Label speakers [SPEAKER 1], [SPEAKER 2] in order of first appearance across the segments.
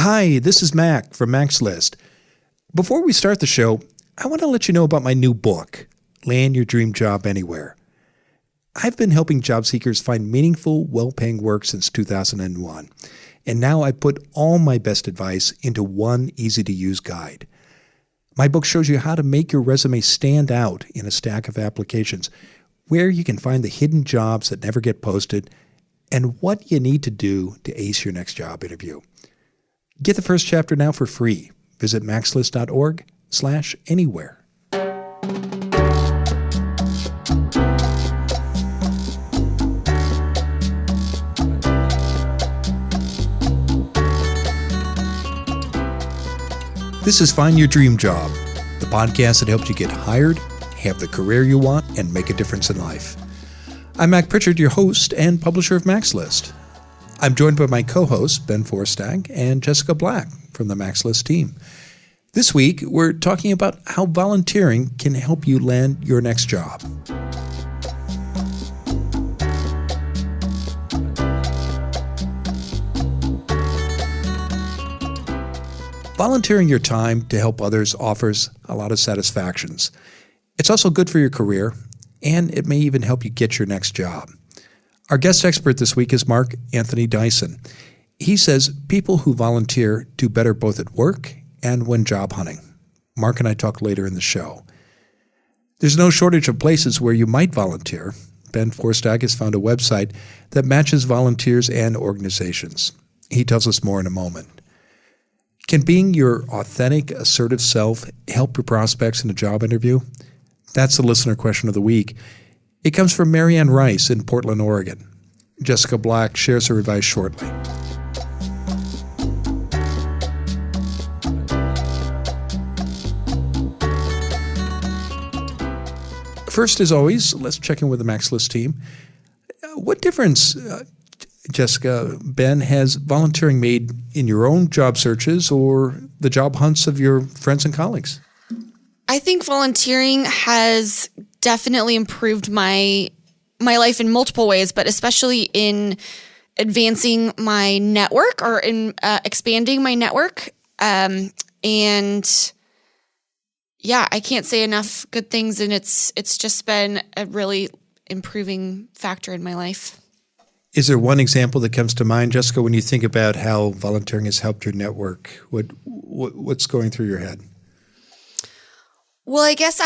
[SPEAKER 1] Hi, this is Mac from Mac's List. Before we start the show, I want to let you know about my new book, Land Your Dream Job Anywhere. I've been helping job seekers find meaningful, well-paying work since 2001, and now I put all my best advice into one easy-to-use guide. My book shows you how to make your resume stand out in a stack of applications, where you can find the hidden jobs that never get posted, and what you need to do to ace your next job interview. Get the first chapter now for free. Visit maxlist.org/anywhere. This is Find Your Dream Job, the podcast that helps you get hired, have the career you want, and make a difference in life. I'm Mac Pritchard, your host and publisher of Mac's List. I'm joined by my co-hosts, Ben Forstag and Jessica Black from the Mac's List team. This week, we're talking about how volunteering can help you land your next job. Volunteering your time to help others offers a lot of satisfactions. It's also good for your career, and it may even help you get your next job. Our guest expert this week is Anthony Dyson. He says people who volunteer do better both at work and when job hunting. Mark and I talk later in the show. There's no shortage of places where you might volunteer. Ben Forstag has found a website that matches volunteers and organizations. He tells us more in a moment. Can being your authentic, assertive self help your prospects in a job interview? That's the listener question of the week. It comes from Marianne Rice in Portland, Oregon. Jessica Black shares her advice shortly. First, as always, let's check in with the Mac's List team. What difference, Jessica, Ben, has volunteering made in your own job searches or the job hunts of your friends and colleagues?
[SPEAKER 2] I think volunteering has definitely improved my life in multiple ways, but especially in advancing my network or in expanding my network. And yeah, I can't say enough good things, and it's just been a really improving factor in my life.
[SPEAKER 1] Is there one example that comes to mind, Jessica, when you think about how volunteering has helped your network? What's going through your head?
[SPEAKER 2] Well, I guess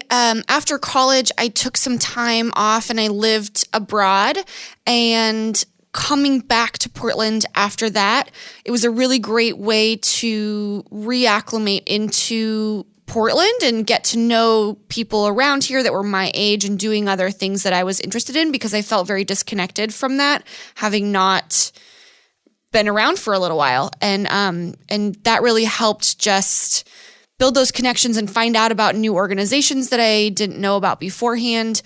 [SPEAKER 2] after college, I took some time off and I lived abroad, and coming back to Portland after that, it was a really great way to reacclimate into Portland and get to know people around here that were my age and doing other things that I was interested in, because I felt very disconnected from that, having not been around for a little while. And that really helped just build those connections and find out about new organizations that I didn't know about beforehand,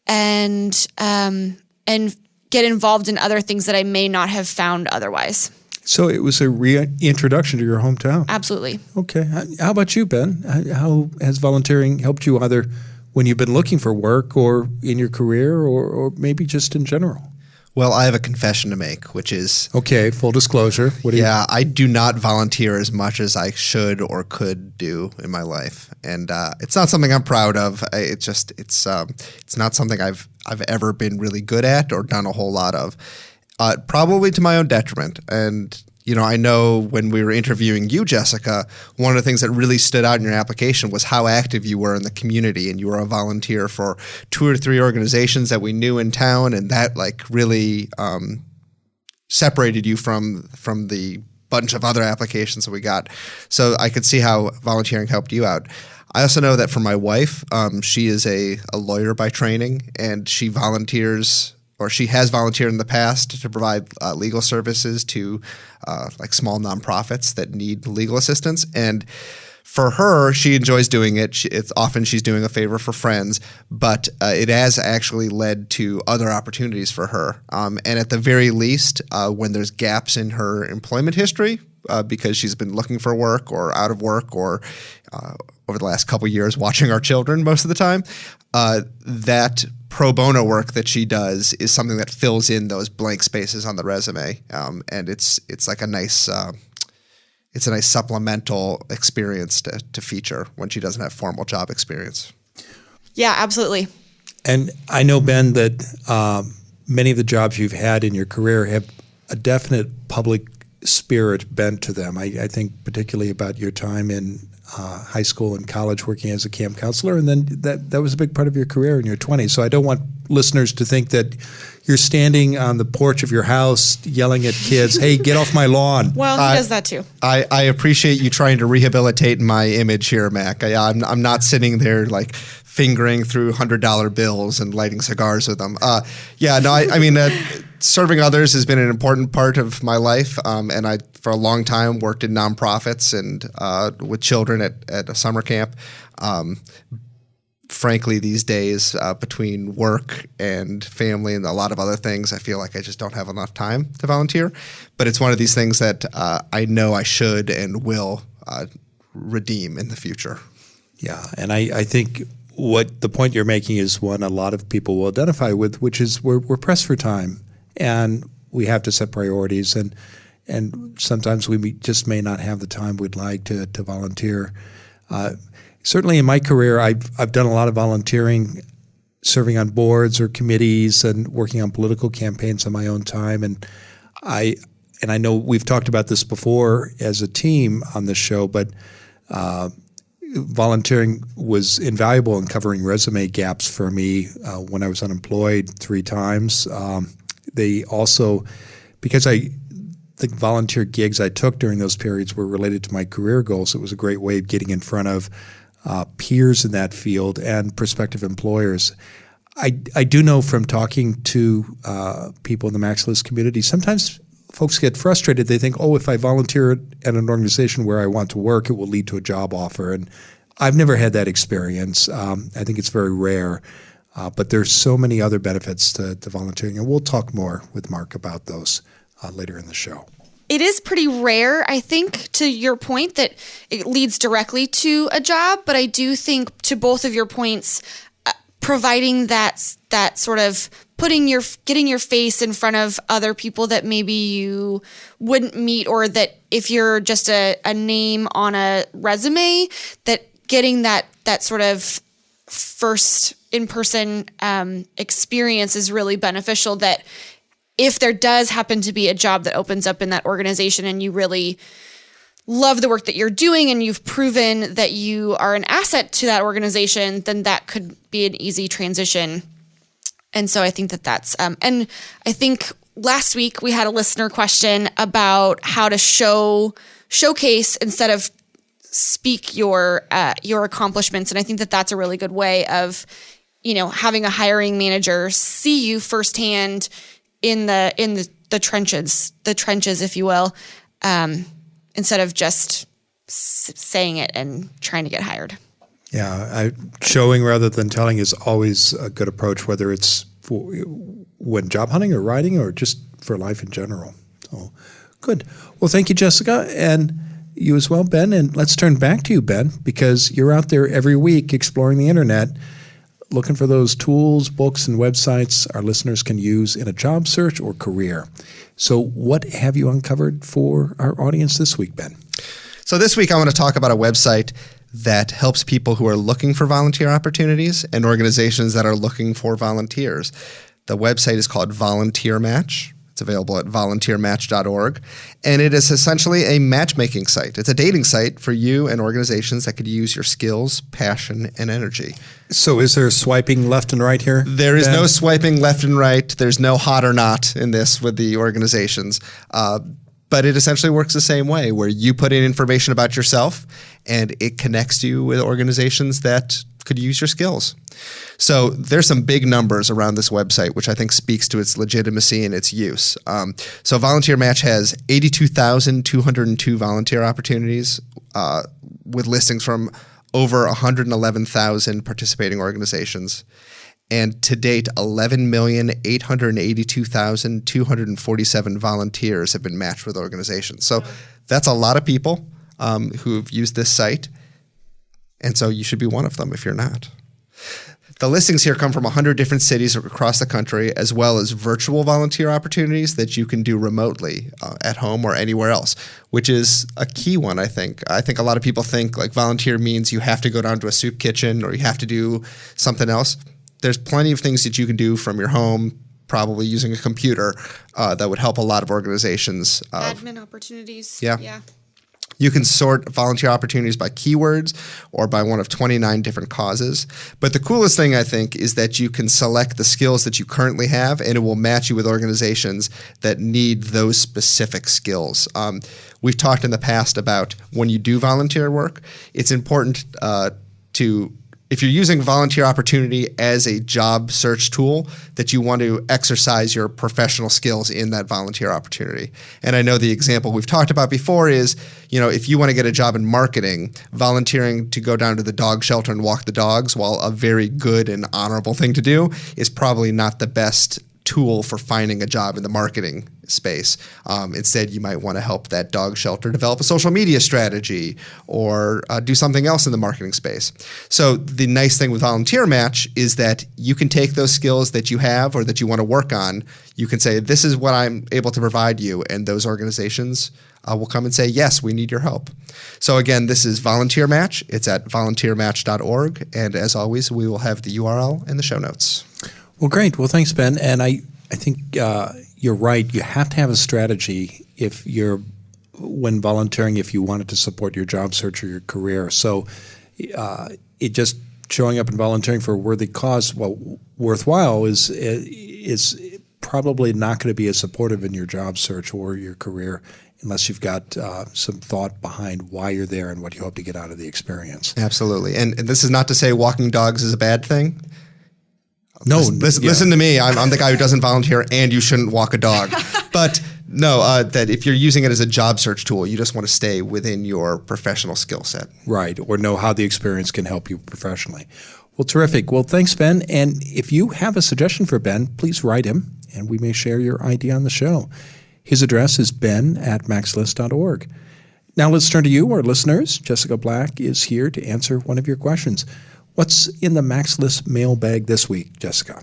[SPEAKER 2] and get involved in other things that I may not have found otherwise.
[SPEAKER 1] So it was a reintroduction to your hometown.
[SPEAKER 2] Absolutely.
[SPEAKER 1] Okay. How about you, Ben? How has volunteering helped you either when you've been looking for work or in your career or maybe just in general?
[SPEAKER 3] Well, I have a confession to make, which is...
[SPEAKER 1] Okay, full disclosure.
[SPEAKER 3] I do not volunteer as much as I should or could do in my life. And it's not something I'm proud of. It's not something I've ever been really good at or done a whole lot of. Probably to my own detriment. And, I know when we were interviewing you, Jessica, one of the things that really stood out in your application was how active you were in the community, and you were a volunteer for 2 or 3 organizations that we knew in town, and that really separated you from the bunch of other applications that we got. So I could see how volunteering helped you out. I also know that for my wife, she is a lawyer by training, and she volunteers, or she has volunteered in the past to provide legal services to small nonprofits that need legal assistance. And for her, she enjoys doing it. It's often she's doing a favor for friends, but it has actually led to other opportunities for her. And at the very least, when there's gaps in her employment history, because she's been looking for work or out of work or over the last couple of years watching our children most of the time, that pro bono work that she does is something that fills in those blank spaces on the resume. And it's like a nice it's a nice supplemental experience to feature when she doesn't have formal job experience.
[SPEAKER 2] Yeah, absolutely.
[SPEAKER 1] And I know, Ben, that many of the jobs you've had in your career have a definite public spirit bent to them. I think particularly about your time in high school and college working as a camp counselor, and then that was a big part of your career in your 20s. So I don't want listeners to think that you're standing on the porch of your house yelling at kids, hey, get off my lawn.
[SPEAKER 2] Well, he does that too.
[SPEAKER 3] I appreciate you trying to rehabilitate my image here, Mac. I'm not sitting there like fingering through $100 bills and lighting cigars with them. I mean, serving others has been an important part of my life, and I, for a long time, worked in nonprofits and with children at a summer camp. Frankly, these days, between work and family and a lot of other things, I feel like I just don't have enough time to volunteer. But it's one of these things that I know I should and will redeem in the future.
[SPEAKER 1] Yeah, and I think what the point you're making is one a lot of people will identify with, which is we're pressed for time, and we have to set priorities, and sometimes we just may not have the time we'd like to volunteer. Certainly in my career, I've done a lot of volunteering, serving on boards or committees and working on political campaigns on my own time. And I know we've talked about this before as a team on this show, but volunteering was invaluable in covering resume gaps for me when I was unemployed 3 times. They also, because the volunteer gigs I took during those periods were related to my career goals, it was a great way of getting in front of peers in that field and prospective employers. I do know from talking to people in the Max List community, sometimes folks get frustrated. They think, if I volunteer at an organization where I want to work, it will lead to a job offer. And I've never had that experience. I think it's very rare. But there's so many other benefits to volunteering. And we'll talk more with Mark about those later in the show.
[SPEAKER 2] It is pretty rare, I think, to your point, that it leads directly to a job. But I do think, to both of your points, providing that sort of getting your face in front of other people that maybe you wouldn't meet, or that if you're just a name on a resume, that getting that sort of first in-person experience is really beneficial. That if there does happen to be a job that opens up in that organization and you really love the work that you're doing and you've proven that you are an asset to that organization, then that could be an easy transition. And so I think that's, and I think last week we had a listener question about how to showcase instead of speak your accomplishments. And I think that's a really good way of, having a hiring manager see you firsthand in the trenches, if you will, instead of just saying it and trying to get hired.
[SPEAKER 1] Yeah, showing rather than telling is always a good approach, whether it's when job hunting or writing or just for life in general. So, good. Well, thank you, Jessica, and you as well, Ben. And let's turn back to you, Ben, because you're out there every week exploring the internet, looking for those tools, books, and websites our listeners can use in a job search or career. So what have you uncovered for our audience this week, Ben?
[SPEAKER 3] So this week I want to talk about a website that helps people who are looking for volunteer opportunities and organizations that are looking for volunteers. The website is called Volunteer Match. It's available at volunteermatch.org, and it is essentially a matchmaking site. It's a dating site for you and organizations that could use your skills, passion, and energy.
[SPEAKER 1] So is there swiping left and right here?
[SPEAKER 3] There is no swiping left and right. There's no hot or not in this with the organizations. But it essentially works the same way, where you put in information about yourself and it connects you with organizations that could use your skills. So there's some big numbers around this website, which I think speaks to its legitimacy and its use. So Volunteer Match has 82,202 volunteer opportunities with listings from over 111,000 participating organizations. And to date, 11,882,247 volunteers have been matched with organizations. So that's a lot of people who've used this site. And so you should be one of them if you're not. The listings here come from 100 different cities across the country, as well as virtual volunteer opportunities that you can do remotely at home or anywhere else, which is a key one, I think. I think a lot of people think like volunteer means you have to go down to a soup kitchen or you have to do something else. There's plenty of things that you can do from your home, probably using a computer, that would help a lot of organizations.
[SPEAKER 2] Admin opportunities.
[SPEAKER 3] Yeah. You can sort volunteer opportunities by keywords or by one of 29 different causes. But the coolest thing, I think, is that you can select the skills that you currently have, and it will match you with organizations that need those specific skills. We've talked in the past about when you do volunteer work, it's important if you're using volunteer opportunity as a job search tool, that you want to exercise your professional skills in that volunteer opportunity. And I know the example we've talked about before is, if you want to get a job in marketing, volunteering to go down to the dog shelter and walk the dogs, while a very good and honorable thing to do, is probably not the best tool for finding a job in the marketing space. Instead, you might want to help that dog shelter develop a social media strategy or do something else in the marketing space. So the nice thing with Volunteer Match is that you can take those skills that you have or that you want to work on. You can say, this is what I'm able to provide you. And those organizations will come and say, yes, we need your help. So again, this is Volunteer Match. It's at volunteermatch.org. And as always, we will have the URL in the show notes.
[SPEAKER 1] Well, great. Well, thanks, Ben. And I think you're right. You have to have a strategy when volunteering, if you wanted to support your job search or your career. So it just showing up and volunteering for a worthy cause, worthwhile, is probably not going to be as supportive in your job search or your career unless you've got some thought behind why you're there and what you hope to get out of the experience.
[SPEAKER 3] Absolutely. And this is not to say walking dogs is a bad thing.
[SPEAKER 1] No,
[SPEAKER 3] listen to me. I'm the guy who doesn't volunteer, and you shouldn't walk a dog. But no, that if you're using it as a job search tool, you just want to stay within your professional skill set.
[SPEAKER 1] Right, or know how the experience can help you professionally. Well, terrific. Well, thanks, Ben. And if you have a suggestion for Ben, please write him, and we may share your idea on the show. His address is ben@maxlist.org. Now let's turn to you, our listeners. Jessica Black is here to answer one of your questions. What's in the Max List mailbag this week, Jessica?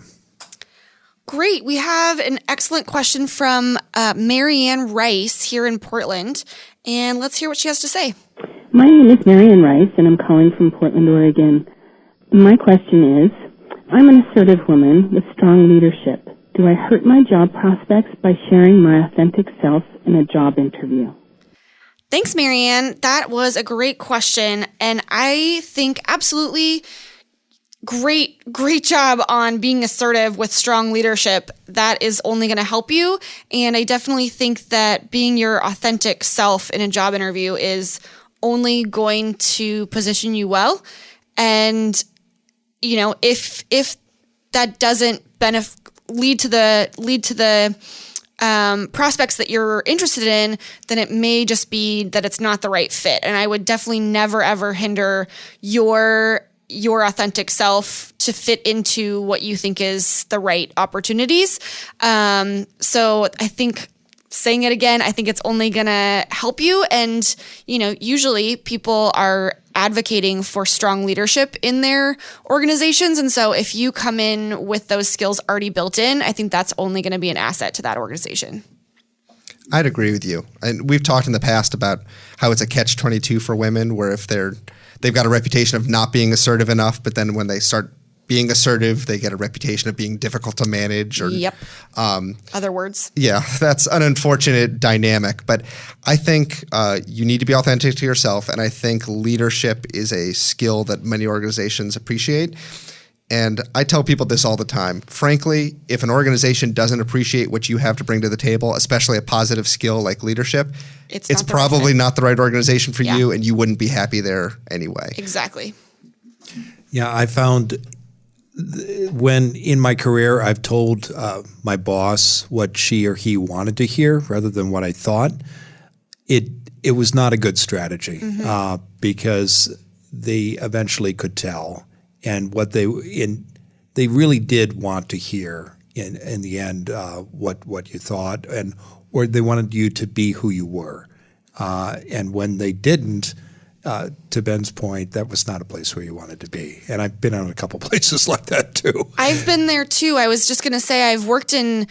[SPEAKER 2] Great. We have an excellent question from Marianne Rice here in Portland, and let's hear what she has to say.
[SPEAKER 4] My name is Marianne Rice, and I'm calling from Portland, Oregon. My question is, I'm an assertive woman with strong leadership. Do I hurt my job prospects by sharing my authentic self in a job interview?
[SPEAKER 2] Thanks, Marianne. That was a great question, and I think absolutely great job on being assertive with strong leadership. That is only going to help you, and I definitely think that being your authentic self in a job interview is only going to position you well. And if that doesn't lead to the prospects that you're interested in, then it may just be that it's not the right fit. And I would definitely never, ever hinder your authentic self to fit into what you think is the right opportunities. So I think saying it again, I think it's only going to help you. And, usually people are advocating for strong leadership in their organizations. And so if you come in with those skills already built in, I think that's only going to be an asset to that organization.
[SPEAKER 3] I'd agree with you. And we've talked in the past about how it's a catch-22 for women, where if they've got a reputation of not being assertive enough, but then when they start being assertive, they get a reputation of being difficult to manage. Or,
[SPEAKER 2] yep. Other words.
[SPEAKER 3] Yeah, that's an unfortunate dynamic. But I think you need to be authentic to yourself. And I think leadership is a skill that many organizations appreciate. And I tell people this all the time. Frankly, if an organization doesn't appreciate what you have to bring to the table, especially a positive skill like leadership, it's probably not the right organization for you, and you wouldn't be happy there anyway.
[SPEAKER 2] Exactly.
[SPEAKER 1] Yeah, I found when in my career I've told my boss what she or he wanted to hear rather than what I thought, it was not a good strategy because they eventually could tell. And what they really did want to hear in the end what you thought, or they wanted you to be who you were. And when they didn't, to Ben's point, that was not a place where you wanted to be. And I've been on a couple places like that too.
[SPEAKER 2] I've been there too. I was just going to say I've worked in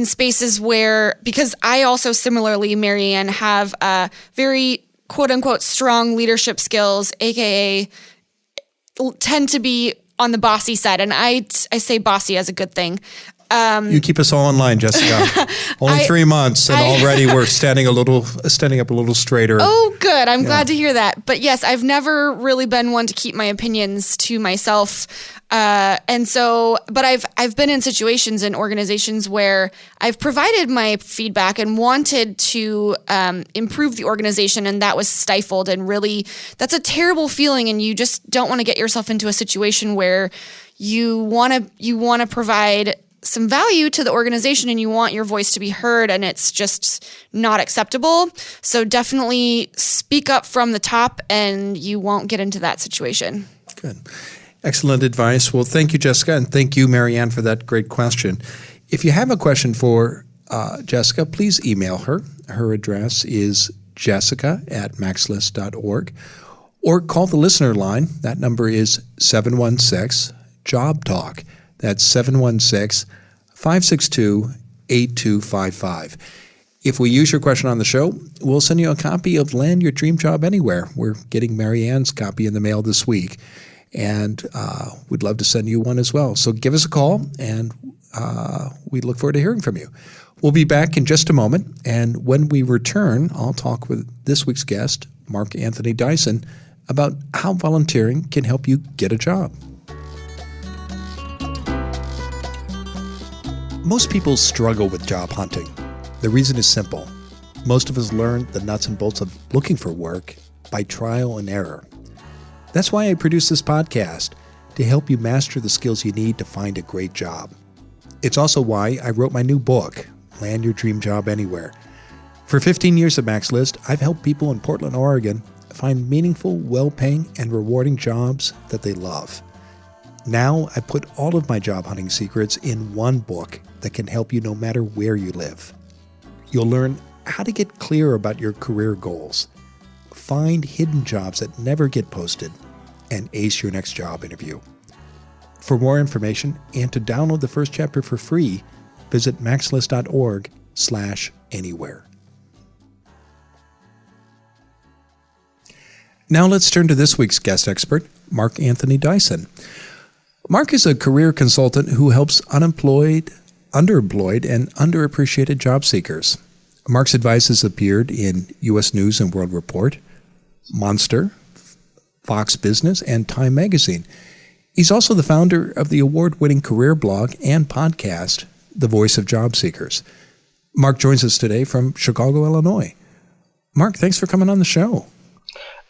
[SPEAKER 2] spaces where, because I also similarly, Marianne, have very quote unquote strong leadership skills, AKA tend to be on the bossy side. And I say bossy as a good thing.
[SPEAKER 1] You keep us all in line, Jessica. Only 3 months, and already we're standing up a little straighter.
[SPEAKER 2] Oh, good. I'm glad to hear that. But yes, I've never really been one to keep my opinions to myself. But I've been in situations in organizations where I've provided my feedback and wanted to improve the organization, and that was stifled. And really, that's a terrible feeling, and you just don't want to get yourself into a situation where you want to provide some value to the organization and you want your voice to be heard, and it's just not acceptable. So definitely speak up from the top and you won't get into that situation.
[SPEAKER 1] Good. Excellent advice. Well, thank you, Jessica, and thank you, Marianne, for that great question. If you have a question for Jessica, please email her. Her address is jessica@maxlist.org, or call the listener line. That number is 716-JOB-TALK. That's 716-562-8255. If we use your question on the show, we'll send you a copy of Land Your Dream Job Anywhere. We're getting Marianne's copy in the mail this week, and we'd love to send you one as well. So give us a call, and we look forward to hearing from you. We'll be back in just a moment, and when we return, I'll talk with this week's guest, Mark Anthony Dyson, about how volunteering can help you get a job. Most people struggle with job hunting. The reason is simple. Most of us learn the nuts and bolts of looking for work by trial and error. That's why I produce this podcast, to help you master the skills you need to find a great job. It's also why I wrote my new book, Land Your Dream Job Anywhere. For 15 years at MaxList, I've helped people in Portland, Oregon find meaningful, well-paying, and rewarding jobs that they love. Now I put all of my job hunting secrets in one book that can help you no matter where you live. You'll learn how to get clear about your career goals, find hidden jobs that never get posted, and ace your next job interview. For more information and to download the first chapter for free, visit maxlist.org/anywhere. Now let's turn to this week's guest expert, Mark Anthony Dyson. Mark is a career consultant who helps unemployed, underemployed, and underappreciated job seekers. Mark's advice has appeared in U.S. News and World Report, Monster, Fox Business, and Time Magazine. He's also the founder of the award-winning career blog and podcast, The Voice of Job Seekers. Mark joins us today from Chicago, Illinois. Mark, thanks for coming on the show.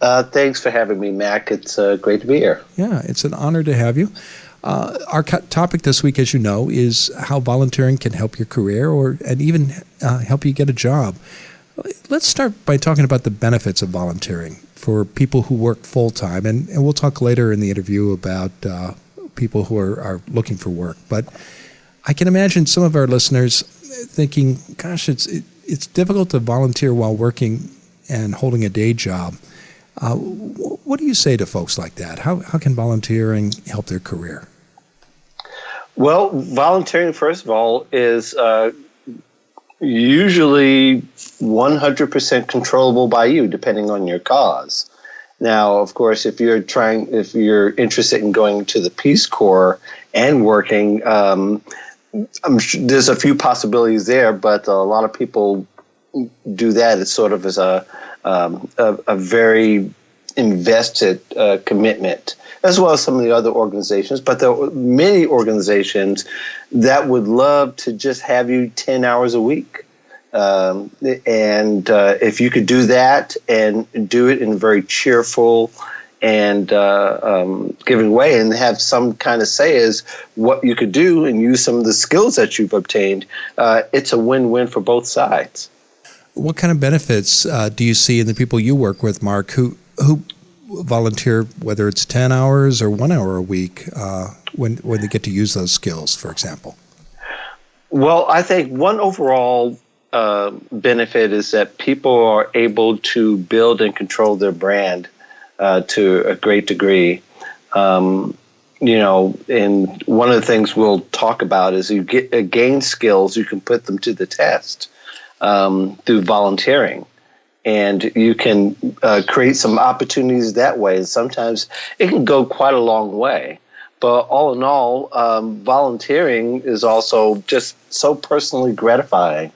[SPEAKER 5] Thanks for having me, Mac. It's great to be here.
[SPEAKER 1] Yeah, it's an honor to have you. Our topic this week, as you know, is how volunteering can help your career and even help you get a job. Let's start by talking about the benefits of volunteering for people who work full-time, and we'll talk later in the interview about people who are looking for work. But I can imagine some of our listeners thinking, gosh, it's difficult to volunteer while working and holding a day job. What do you say to folks like that? How can volunteering help their career?
[SPEAKER 5] Well, volunteering, first of all, is usually 100% controllable by you, depending on your cause. Now, of course, if you're interested in going to the Peace Corps and working, I'm sure there's a few possibilities there, but a lot of people do that. It's sort of as a very invested commitment, as well as some of the other organizations. But there are many organizations that would love to just have you 10 hours a week. And if you could do that and do it in a very cheerful and giving way and have some kind of say as what you could do and use some of the skills that you've obtained, it's a win-win for both sides.
[SPEAKER 1] What kind of benefits do you see in the people you work with, Mark, who volunteer, whether it's 10 hours or 1 hour a week, when they get to use those skills, for example?
[SPEAKER 5] Well, I think one overall benefit is that people are able to build and control their brand to a great degree. And one of the things we'll talk about is you gain skills, you can put them to the test through volunteering. And you can create some opportunities that way. And sometimes it can go quite a long way. But all in all, volunteering is also just so personally gratifying,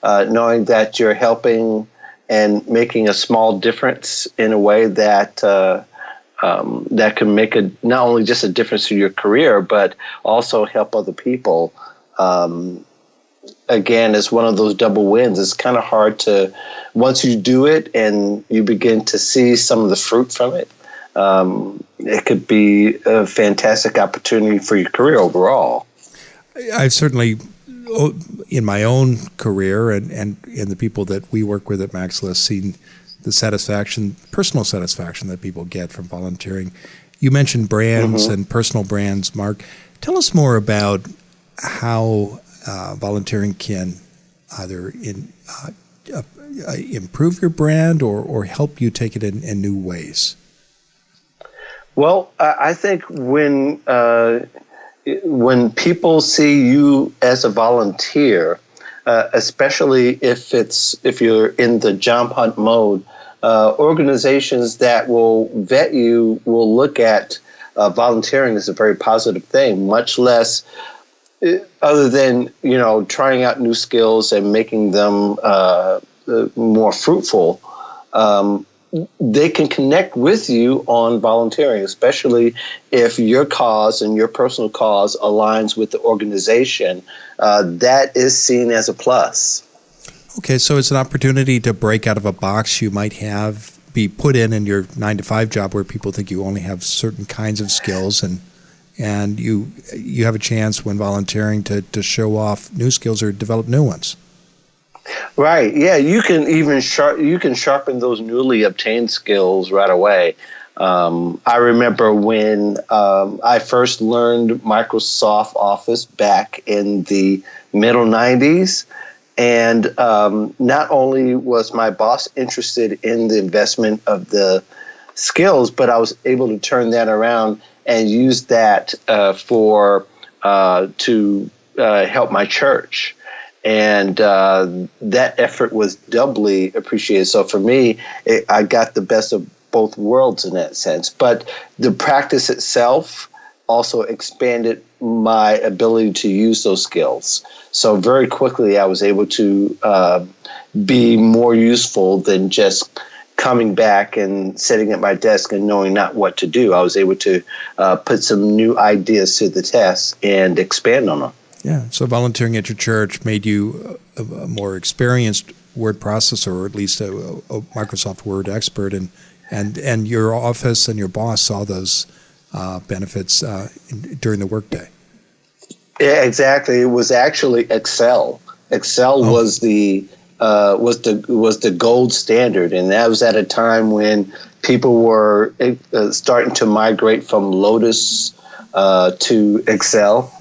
[SPEAKER 5] knowing that you're helping and making a small difference in a way that that can make not only just a difference to your career, but also help other people. Again, it's one of those double wins. It's kind of hard to, once you do it and you begin to see some of the fruit from it, it could be a fantastic opportunity for your career overall.
[SPEAKER 1] I've certainly, in my own career and in the people that we work with at Maxlist, seen the satisfaction, personal satisfaction that people get from volunteering. You mentioned brands and personal brands, Mark. Tell us more about how volunteering can either improve your brand or help you take it in new ways.
[SPEAKER 5] Well, I think when people see you as a volunteer, especially if you're in the job hunt mode, organizations that will vet you will look at volunteering as a very positive thing, much less other than trying out new skills and making them more fruitful. They can connect with you on volunteering, especially if your cause and your personal cause aligns with the organization. That is seen as a plus.
[SPEAKER 1] Okay, so it's an opportunity to break out of a box you might be put in your 9-to-5 job where people think you only have certain kinds of skills, and you have a chance when volunteering to show off new skills or develop new ones.
[SPEAKER 5] Right. Yeah, you can even sharpen those newly obtained skills right away. I remember when I first learned Microsoft Office back in the middle 90s. And not only was my boss interested in the investment of the skills, but I was able to turn that around and use that to help my church. And that effort was doubly appreciated. So for me, I got the best of both worlds in that sense. But the practice itself also expanded my ability to use those skills. So very quickly, I was able to be more useful than just coming back and sitting at my desk and knowing not what to do. I was able to put some new ideas to the test and expand on them.
[SPEAKER 1] Yeah, so volunteering at your church made you a more experienced word processor, or at least a Microsoft Word expert, and your office and your boss saw those benefits during the workday.
[SPEAKER 5] Yeah, exactly. It was actually Excel. Excel was the gold standard, and that was at a time when people were starting to migrate from Lotus to Excel.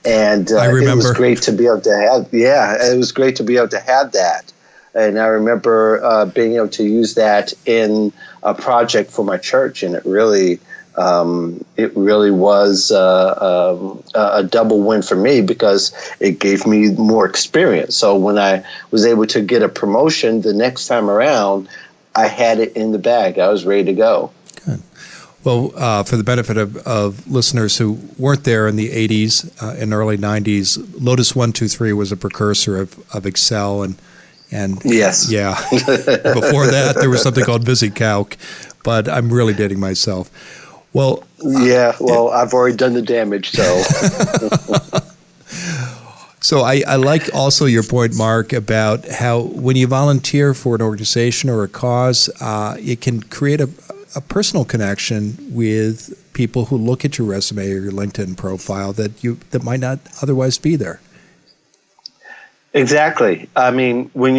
[SPEAKER 5] And it was great to be able to have. Yeah, it was great to be able to have that. And I remember being able to use that in a project for my church, and it really was a double win for me because it gave me more experience. So when I was able to get a promotion the next time around, I had it in the bag. I was ready to go.
[SPEAKER 1] Good. Well, for the benefit of listeners who weren't there in the 80s and early 90s, Lotus 1-2-3 was a precursor of Excel, and
[SPEAKER 5] yes,
[SPEAKER 1] yeah. Before that, there was something called VisiCalc, but I'm really dating myself. Well,
[SPEAKER 5] I've already done the damage, so.
[SPEAKER 1] So I like also your point, Mark, about how when you volunteer for an organization or a cause, it can create a personal connection with people who look at your resume or your LinkedIn profile that might not otherwise be there.
[SPEAKER 5] Exactly. I mean, when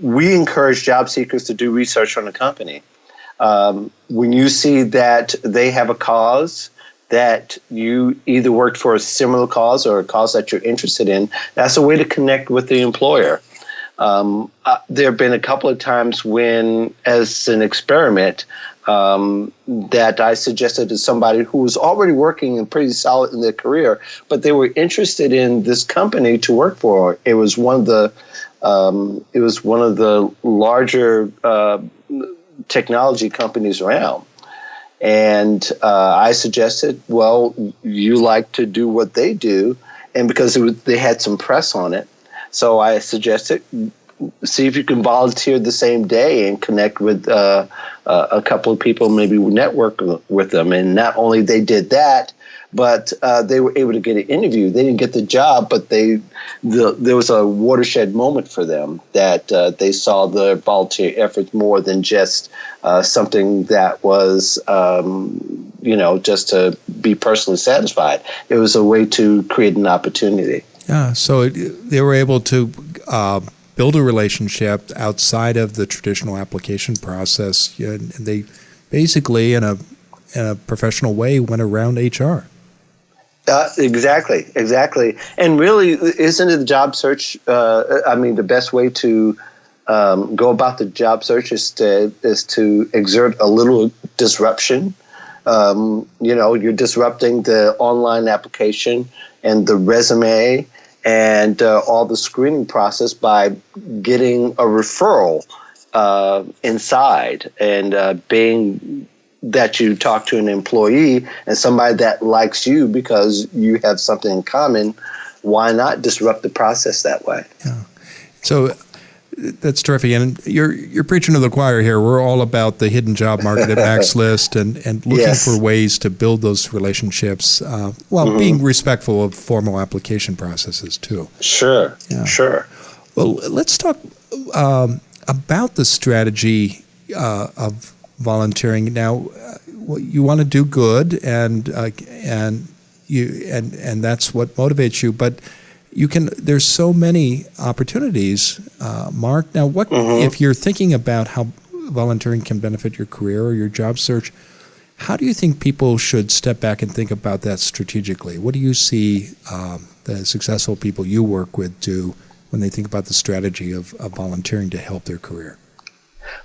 [SPEAKER 5] we encourage job seekers to do research on a company. When you see that they have a cause that you either worked for a similar cause or a cause that you're interested in, that's a way to connect with the employer. There have been a couple of times when, as an experiment, that I suggested to somebody who was already working and pretty solid in their career, but they were interested in this company to work for. It was one of the larger technology companies around. And I suggested, well, you like to do what they do, and because they had some press on it, so I suggested, see if you can volunteer the same day and connect with a couple of people, maybe network with them. And not only they did that, but they were able to get an interview. They didn't get the job, but there was a watershed moment for them that they saw the volunteer efforts more than just something that was, just to be personally satisfied. It was a way to create an opportunity.
[SPEAKER 1] Yeah, so they were able to build a relationship outside of the traditional application process. And they basically, in a professional way, went around HR.
[SPEAKER 5] Exactly. And really, isn't it the job search? The best way to go about the job search is to exert a little disruption. You're disrupting the online application and the resume and all the screening process by getting a referral inside and being that you talk to an employee and somebody that likes you because you have something in common. Why not disrupt the process that way?
[SPEAKER 1] Yeah. So that's terrific. And you're preaching to the choir here. We're all about the hidden job market at Max List and looking for ways to build those relationships while being respectful of formal application processes too.
[SPEAKER 5] Sure.
[SPEAKER 1] Well, let's talk about the strategy of volunteering. Now, you want to do good, and that's what motivates you. But there's so many opportunities, Mark. Now, what if you're thinking about how volunteering can benefit your career or your job search? How do you think people should step back and think about that strategically? What do you see the successful people you work with do when they think about the strategy of volunteering to help their career?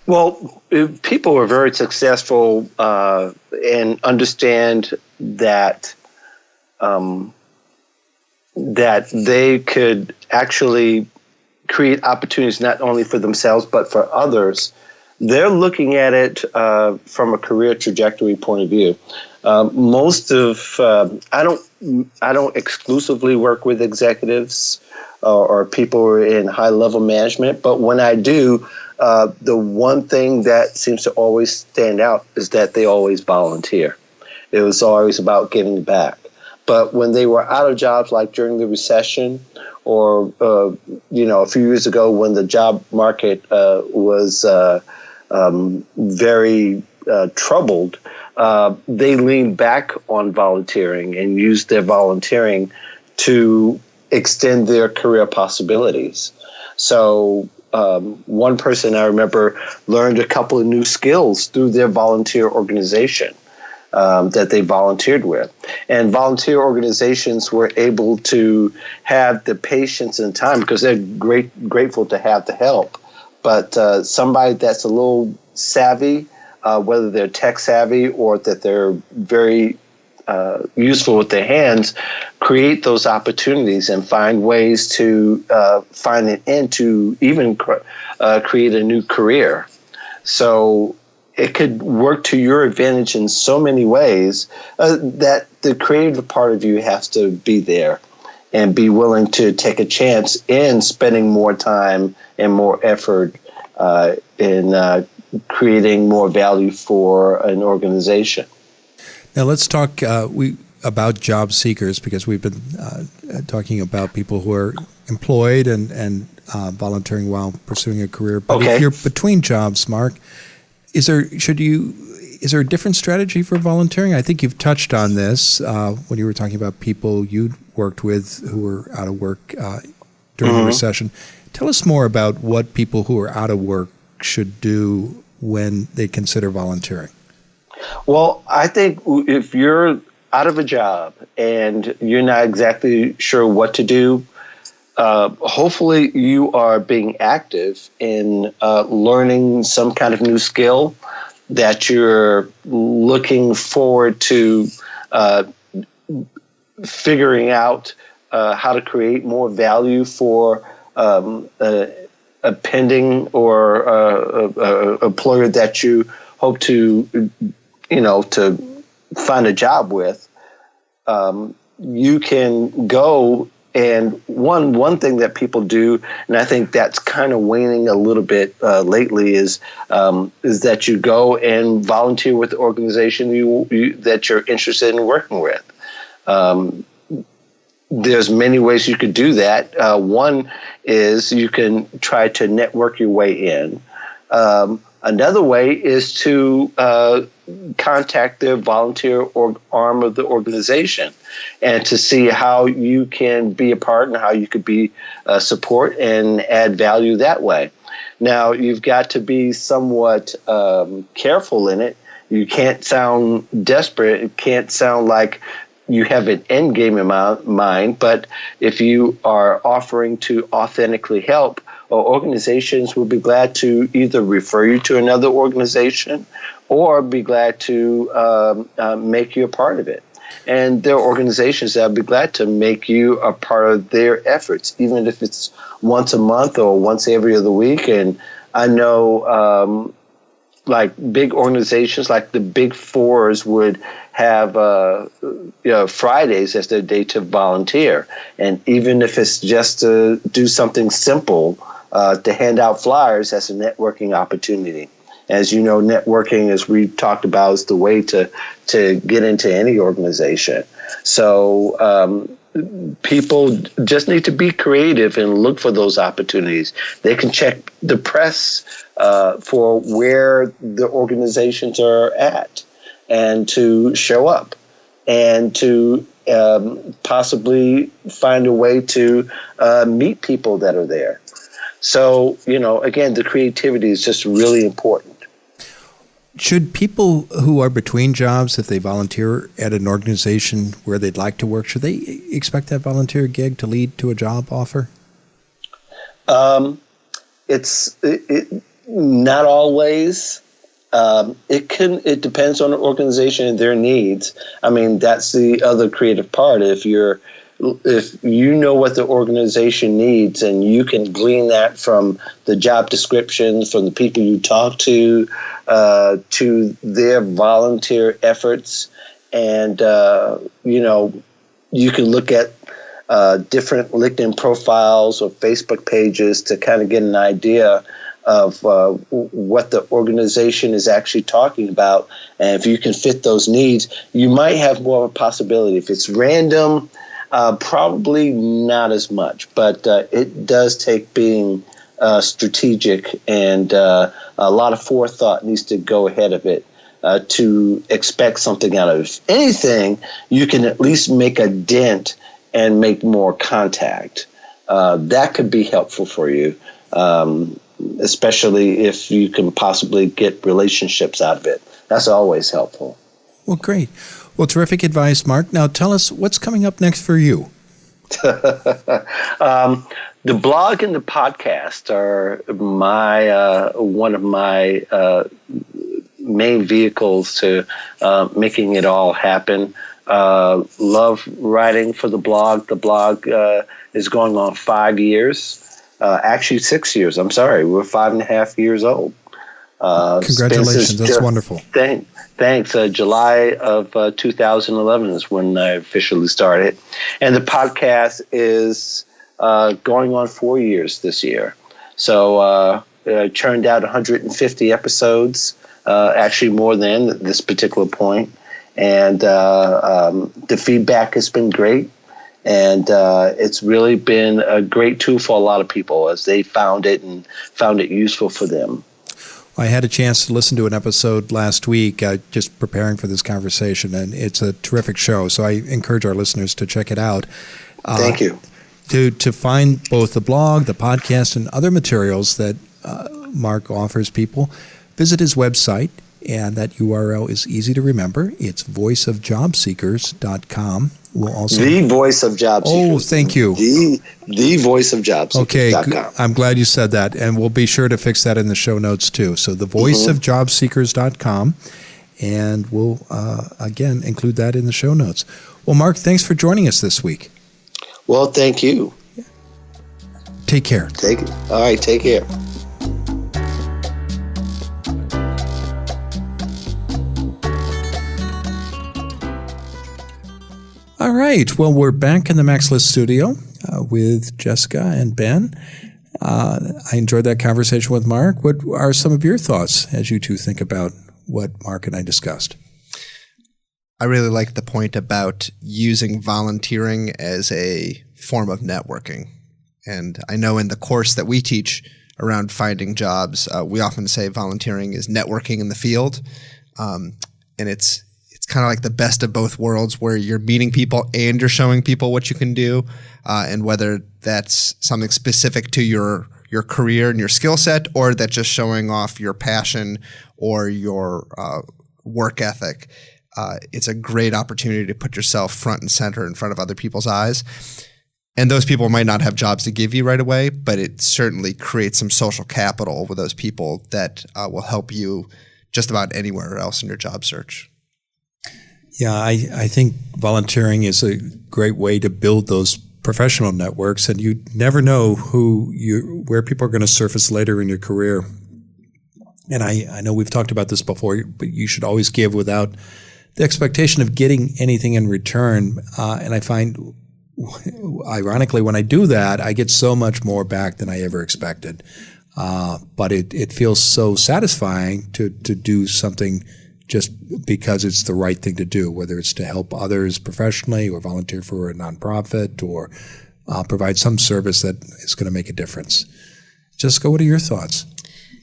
[SPEAKER 5] Well, people are very successful and understand that that they could actually create opportunities not only for themselves but for others. They're looking at it from a career trajectory point of view. I don't exclusively work with executives or people who are in high-level management, but when I do, the one thing that seems to always stand out is that they always volunteer. It was always about giving back. But when they were out of jobs, like during the recession, or a few years ago when the job market was very troubled, they leaned back on volunteering and used their volunteering to extend their career possibilities. So one person I remember learned a couple of new skills through their volunteer organization that they volunteered with. And volunteer organizations were able to have the patience and time because they're grateful to have the help. But somebody that's a little savvy, whether they're tech savvy or that they're very useful with their hands, create those opportunities and find ways to find an end to even create a new career. So it could work to your advantage in so many ways that the creative part of you has to be there and be willing to take a chance in spending more time and more effort in creating more value for an organization.
[SPEAKER 1] Now let's talk about job seekers, because we've been talking about people who are employed and volunteering while pursuing a career. But if you're between jobs, Mark, is there a different strategy for volunteering? I think you've touched on this when you were talking about people you worked with who were out of work during the recession. Tell us more about what people who are out of work should do when they consider volunteering.
[SPEAKER 5] Well, I think if you're out of a job and you're not exactly sure what to do, hopefully you are being active in learning some kind of new skill that you're looking forward to figuring out how to create more value for a pending or employer that you hope to, to find a job with. You can go, and one thing that people do, and I think that's kind of waning a little bit lately, is that you go and volunteer with the organization that you're interested in working with. There's many ways you could do that. One is you can try to network your way in. Another way is to contact the volunteer arm of the organization and to see how you can be a part and how you could be support and add value that way. Now, you've got to be somewhat careful in it. You can't sound desperate. It can't sound like you have an end game in mind, but if you are offering to authentically help, organizations will be glad to either refer you to another organization or be glad to make you a part of it. And there are organizations that will be glad to make you a part of their efforts, even if it's once a month or once every other week. And I know like big organizations like the Big Fours would have Fridays as their day to volunteer. And even if it's just to do something simple, to hand out flyers, that's a networking opportunity. As you know, networking, as we talked about, is the way to get into any organization. So people just need to be creative and look for those opportunities. They can check the press for where the organizations are at and to show up and to possibly find a way to meet people that are there. So, again, the creativity is just really important.
[SPEAKER 1] Should people who are between jobs, if they volunteer at an organization where they'd like to work, should they expect that volunteer gig to lead to a job offer?
[SPEAKER 5] It's not always. It depends on the organization and their needs. I mean, that's the other creative part. If you know what the organization needs and you can glean that from the job description, from the people you talk to their volunteer efforts, and you can look at different LinkedIn profiles or Facebook pages to kind of get an idea of what the organization is actually talking about. And if you can fit those needs, you might have more of a possibility. If it's random, probably not as much, but it does take being strategic, and a lot of forethought needs to go ahead of it to expect something out of it. If anything, you can at least make a dent and make more contact. That could be helpful for you, especially if you can possibly get relationships out of it. That's always helpful.
[SPEAKER 1] Well, great. Well, terrific advice, Mark. Now tell us what's coming up next for you.
[SPEAKER 5] The blog and the podcast are one of my main vehicles to making it all happen. Love writing for the blog. The blog is going on 5 years. Actually 6 years. I'm sorry. We're 5.5 years old.
[SPEAKER 1] Congratulations. That's wonderful.
[SPEAKER 5] Thanks. July of 2011 is when I officially started. And the podcast is going on 4 years this year. So I churned out 150 episodes, actually more than this particular point. And the feedback has been great. And it's really been a great tool for a lot of people as they found it and found it useful for them.
[SPEAKER 1] I had a chance to listen to an episode last week, just preparing for this conversation, and it's a terrific show. So I encourage our listeners to check it out.
[SPEAKER 5] Thank you.
[SPEAKER 1] To find both the blog, the podcast, and other materials that Mark offers people, visit his website. And that URL is easy to remember. It's voiceofjobseekers.com. We'll also
[SPEAKER 5] The Voice of Job Seekers.
[SPEAKER 1] Oh, thank you.
[SPEAKER 5] The Voice of Job Seekers.
[SPEAKER 1] Okay, I'm glad you said that. And we'll be sure to fix that in the show notes too. So the voiceofjobseekers.com. And we'll, again, include that in the show notes. Well, Mark, thanks for joining us this week.
[SPEAKER 5] Well, thank you.
[SPEAKER 1] Take care.
[SPEAKER 5] All right, take care.
[SPEAKER 1] All right. Well, we're back in the Max List studio with Jessica and Ben. I enjoyed that conversation with Mark. What are some of your thoughts as you two think about what Mark and I discussed?
[SPEAKER 3] I really like the point about using volunteering as a form of networking. And I know in the course that we teach around finding jobs, we often say volunteering is networking in the field. And it's kind of like the best of both worlds where you're meeting people and you're showing people what you can do. And whether that's something specific to your career and your skill set, or that's just showing off your passion or your work ethic, it's a great opportunity to put yourself front and center in front of other people's eyes. And those people might not have jobs to give you right away, but it certainly creates some social capital with those people that will help you just about anywhere else in your job search.
[SPEAKER 1] Yeah, I think volunteering is a great way to build those professional networks, and you never know where people are going to surface later in your career. And I know we've talked about this before, but you should always give without the expectation of getting anything in return. And I find, ironically, when I do that, I get so much more back than I ever expected. But it feels so satisfying to do something just because it's the right thing to do, whether it's to help others professionally or volunteer for a nonprofit or provide some service that is going to make a difference. Jessica, what are your thoughts?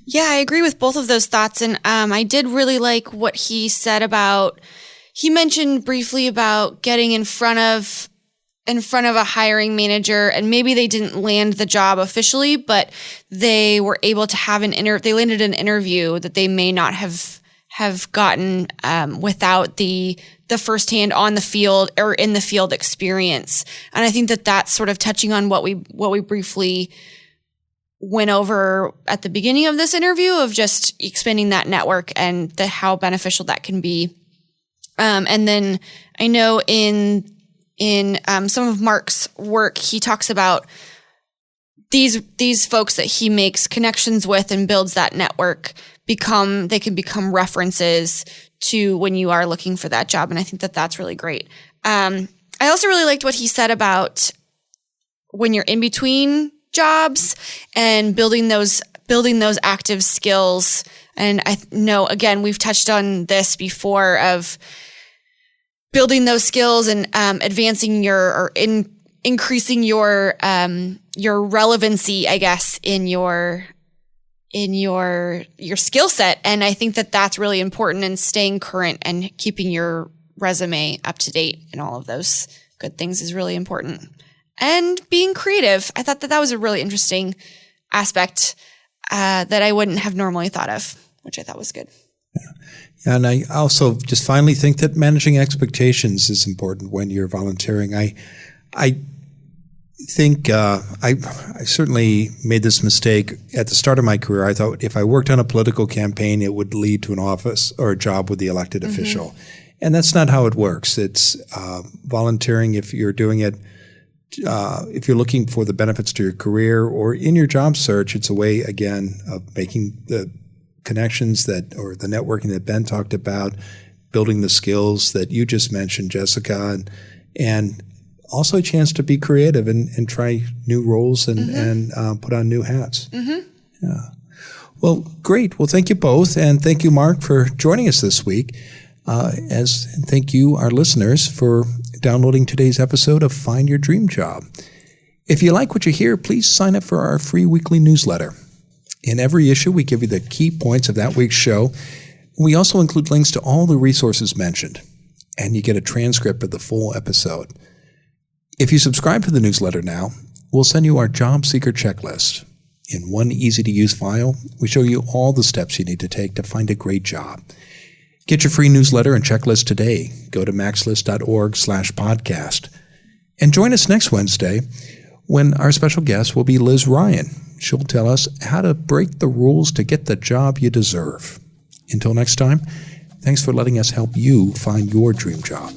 [SPEAKER 2] Yeah, I agree with both of those thoughts. And I did really like what he said he mentioned briefly about getting in front of a hiring manager, and maybe they didn't land the job officially, but they were able to have they landed an interview that they may not have gotten without the firsthand on the field or in the field experience. And I think that that's sort of touching on what we briefly went over at the beginning of this interview of just expanding that network and how beneficial that can be. And then I know in some of Mark's work, he talks about these folks that he makes connections with and builds that network they can become references to when you are looking for that job. And I think that that's really great. I also really liked what he said about when you're in between jobs and building those active skills. And I know, again, we've touched on this before of building those skills and advancing increasing your relevancy, I guess, in your skill set. And I think that that's really important, and staying current and keeping your resume up to date and all of those good things is really important. And being creative. I thought that was a really interesting aspect that I wouldn't have normally thought of, which I thought was good.
[SPEAKER 1] Yeah. And I also just finally think that managing expectations is important when you're volunteering. I think I certainly made this mistake at the start of my career. I thought if I worked on a political campaign, it would lead to an office or a job with the elected official. And that's not how it works. It's volunteering if you're doing it, if you're looking for the benefits to your career or in your job search. It's a way, again, of making the connections or the networking that Ben talked about, building the skills that you just mentioned, Jessica, and also a chance to be creative and try new roles and put on new hats. Yeah. Well, great. Well, thank you both. And thank you, Mark, for joining us this week. And thank you, our listeners, for downloading today's episode of Find Your Dream Job. If you like what you hear, please sign up for our free weekly newsletter. In every issue, we give you the key points of that week's show. We also include links to all the resources mentioned, and you get a transcript of the full episode. If you subscribe to the newsletter now, we'll send you our job seeker checklist. In one easy-to-use file, we show you all the steps you need to take to find a great job. Get your free newsletter and checklist today. Go to maxlist.org/podcast. And join us next Wednesday when our special guest will be Liz Ryan. She'll tell us how to break the rules to get the job you deserve. Until next time, thanks for letting us help you find your dream job.